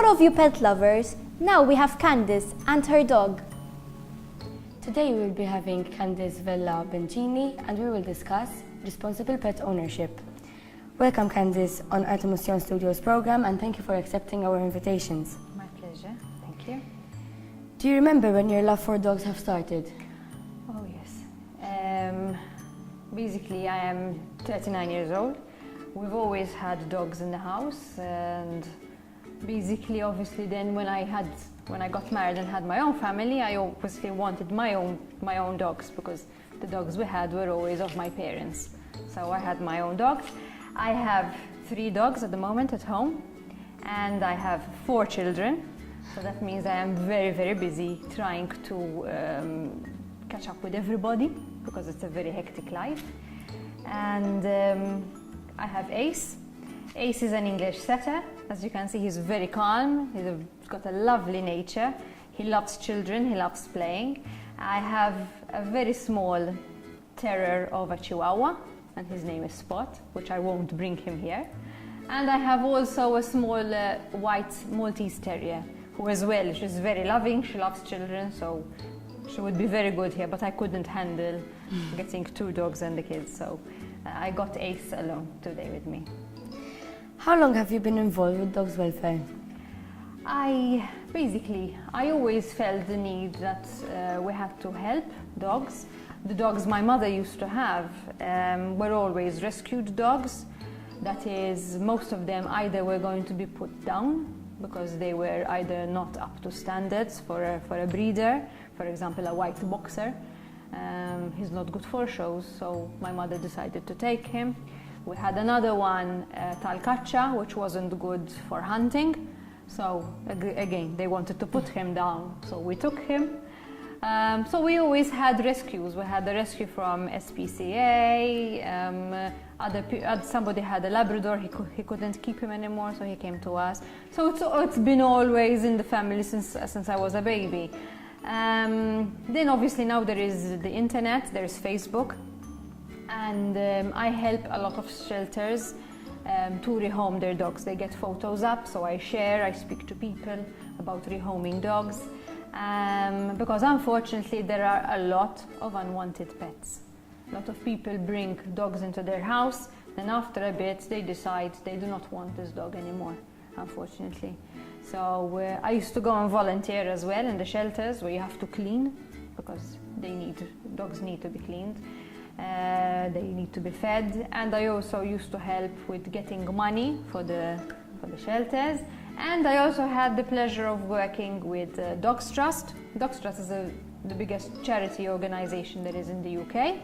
all of you pet lovers, now we have Candice and her dog. Today we will be having Candice Vella Bengini and we will discuss responsible pet ownership. Welcome Candice on Artemociòn Studios program and thank you for accepting our invitations. My pleasure, thank you. Do you remember when your love for dogs have started? Oh yes. Basically I am 39 years old. We've always had dogs in the house and basically obviously then when I got married and had my own family, I obviously wanted my own dogs because the dogs we had were always of my parents. So I had my own dogs. I have 3 dogs at the moment at home and I have 4 children. So that means I am very, very busy trying to catch up with everybody because it's a very hectic life. And I have Ace. Ace is an English setter. As you can see, he's very calm. He's got a lovely nature. He loves children, he loves playing. I have a very small terrier of a Chihuahua, and his name is Spot, which I won't bring him here. And I have also a small white Maltese terrier, who as well, she's very loving, she loves children, so she would be very good here, but I couldn't handle getting 2 dogs and the kids, so I got Ace alone today with me. How long have you been involved with dogs' welfare? I always felt the need that we had to help dogs. The dogs my mother used to have were always rescued dogs. That is, most of them either were going to be put down because they were either not up to standards for a breeder. For example, a white boxer. He's not good for shows, so my mother decided to take him. We had another one, Talcaccia, which wasn't good for hunting. So again, they wanted to put him down, so we took him. So we always had rescues. We had a rescue from SPCA. Somebody had a Labrador. He couldn't keep him anymore, so he came to us. So it's been always in the family since I was a baby. Then obviously now there is the internet. There is Facebook, and I help a lot of shelters to rehome their dogs. They get photos up, so I speak to people about rehoming dogs. Because unfortunately there are a lot of unwanted pets. A lot of people bring dogs into their house, then after a bit they decide they do not want this dog anymore, unfortunately. So I used to go and volunteer as well in the shelters where you have to clean, because dogs need to be cleaned. They need to be fed, and I also used to help with getting money for the shelters. And I also had the pleasure of working with Dogs Trust. Dogs Trust is the biggest charity organization there is in the UK,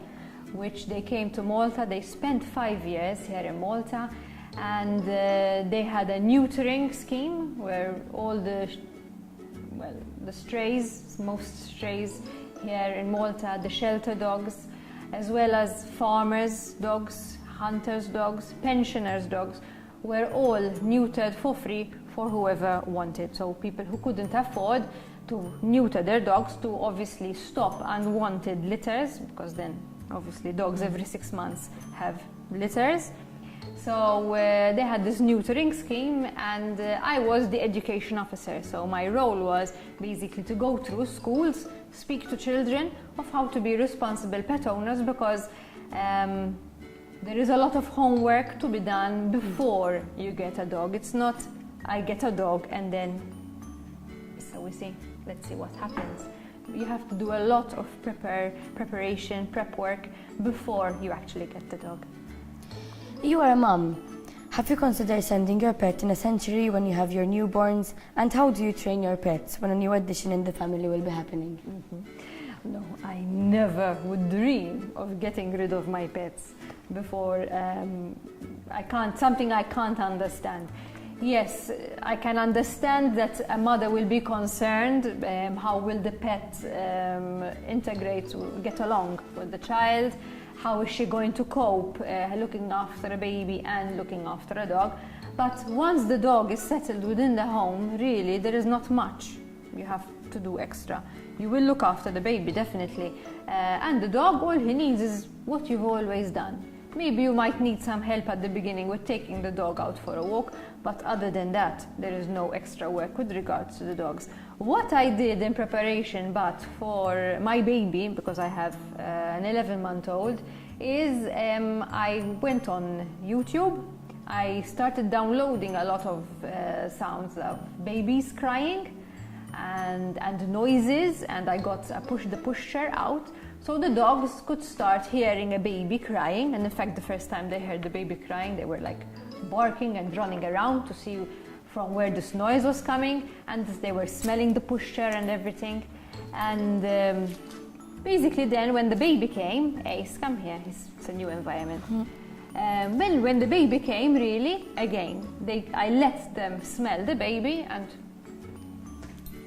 which they came to Malta. They spent 5 years here in Malta, and they had a neutering scheme where all most strays here in Malta, the shelter dogs, as well as farmers' dogs, hunters' dogs, pensioners' dogs, were all neutered for free for whoever wanted. So people who couldn't afford to neuter their dogs to obviously stop unwanted litters, because then obviously dogs every 6 months have litters. So they had this neutering scheme, and I was the education officer. So my role was basically to go through schools, speak to children of how to be responsible pet owners, because there is a lot of homework to be done before you get a dog. It's not, I get a dog and then, so let's see what happens. You have to do a lot of preparation, prep work before you actually get the dog. You are a mom. Have you considered sending your pet in a sanctuary when you have your newborns? And how do you train your pets when a new addition in the family will be happening? No, I never would dream of getting rid of my pets before. Something I can't understand. Yes, I can understand that a mother will be concerned. How will the pet get along with the child? How is she going to cope looking after a baby and looking after a dog? But once the dog is settled within the home, really, there is not much you have to do extra. You will look after the baby, definitely. And the dog, all he needs is what you've always done. Maybe you might need some help at the beginning with taking the dog out for a walk, but other than that, there is no extra work with regards to the dogs. What I did in preparation, but for my baby, because I have an 11-month-old, is I went on YouTube. I started downloading a lot of sounds of babies crying and noises, and I got the pushchair out so the dogs could start hearing a baby crying. And in fact, the first time they heard the baby crying, they were like barking and running around to see from where this noise was coming, and they were smelling the pushchair and everything. And basically then when the baby came, Ace, come here, it's a new environment. Well, when the baby came, really, again, I let them smell the baby, and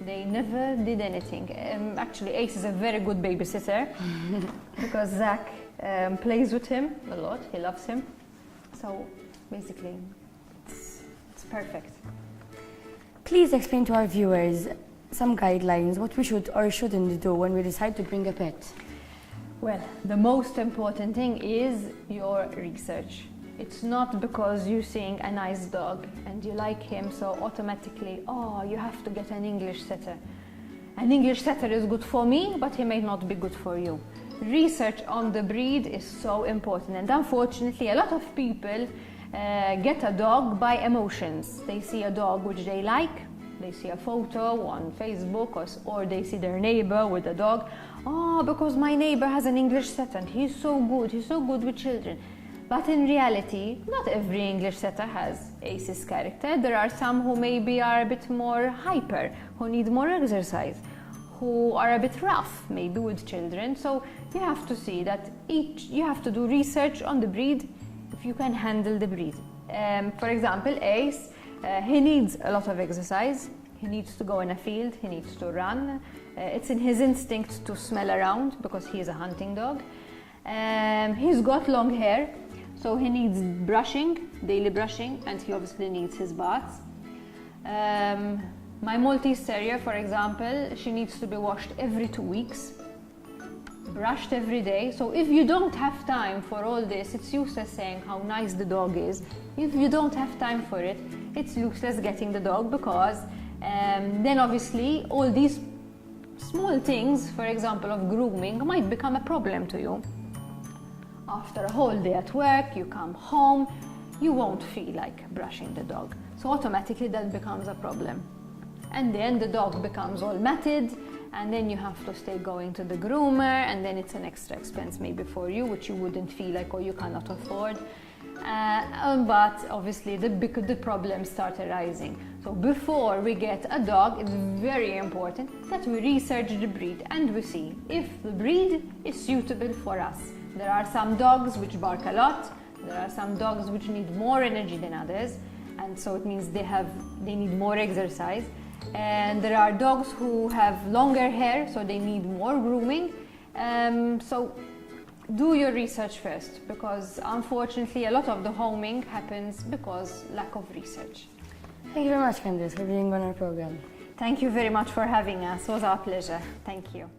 they never did anything. Actually, Ace is a very good babysitter because Zach plays with him a lot. He loves him. So basically, it's perfect. Please explain to our viewers some guidelines, what we should or shouldn't do when we decide to bring a pet. Well, the most important thing is your research. It's not because you're seeing a nice dog and you like him, so automatically, oh, you have to get an English setter. An English setter is good for me, but he may not be good for you. Research on the breed is so important, and unfortunately, a lot of people get a dog by emotions. They see a dog which they like, they see a photo on Facebook, or they see their neighbor with a dog. Oh, because my neighbor has an English setter and he's so good with children. But in reality, not every English setter has Ace's character. There are some who maybe are a bit more hyper, who need more exercise, who are a bit rough, maybe with children. So you have to see that you have to do research on the breed if you can handle the breed. For example, Ace, he needs a lot of exercise. He needs to go in a field, he needs to run. It's in his instinct to smell around because he's a hunting dog. He's got long hair, so he needs brushing, daily brushing, and he obviously needs his baths. My Maltese Terrier, for example, she needs to be washed every 2 weeks, brushed every day. So if you don't have time for all this, it's useless saying how nice the dog is. If you don't have time for it, it's useless getting the dog, because then obviously all these small things, for example, of grooming, might become a problem to you. After a whole day at work, you come home, you won't feel like brushing the dog. So automatically that becomes a problem. And then the dog becomes all matted, and then you have to stay going to the groomer, and then it's an extra expense maybe for you, which you wouldn't feel like, or you cannot afford. But obviously the problems start arising. So before we get a dog, it's very important that we research the breed and we see if the breed is suitable for us. There are some dogs which bark a lot, there are some dogs which need more energy than others, and so it means they need more exercise. And there are dogs who have longer hair, so they need more grooming. So do your research first, because unfortunately a lot of the homing happens because lack of research. Thank you very much, Candice, for being on our program. Thank you very much for having us. It was our pleasure. Thank you.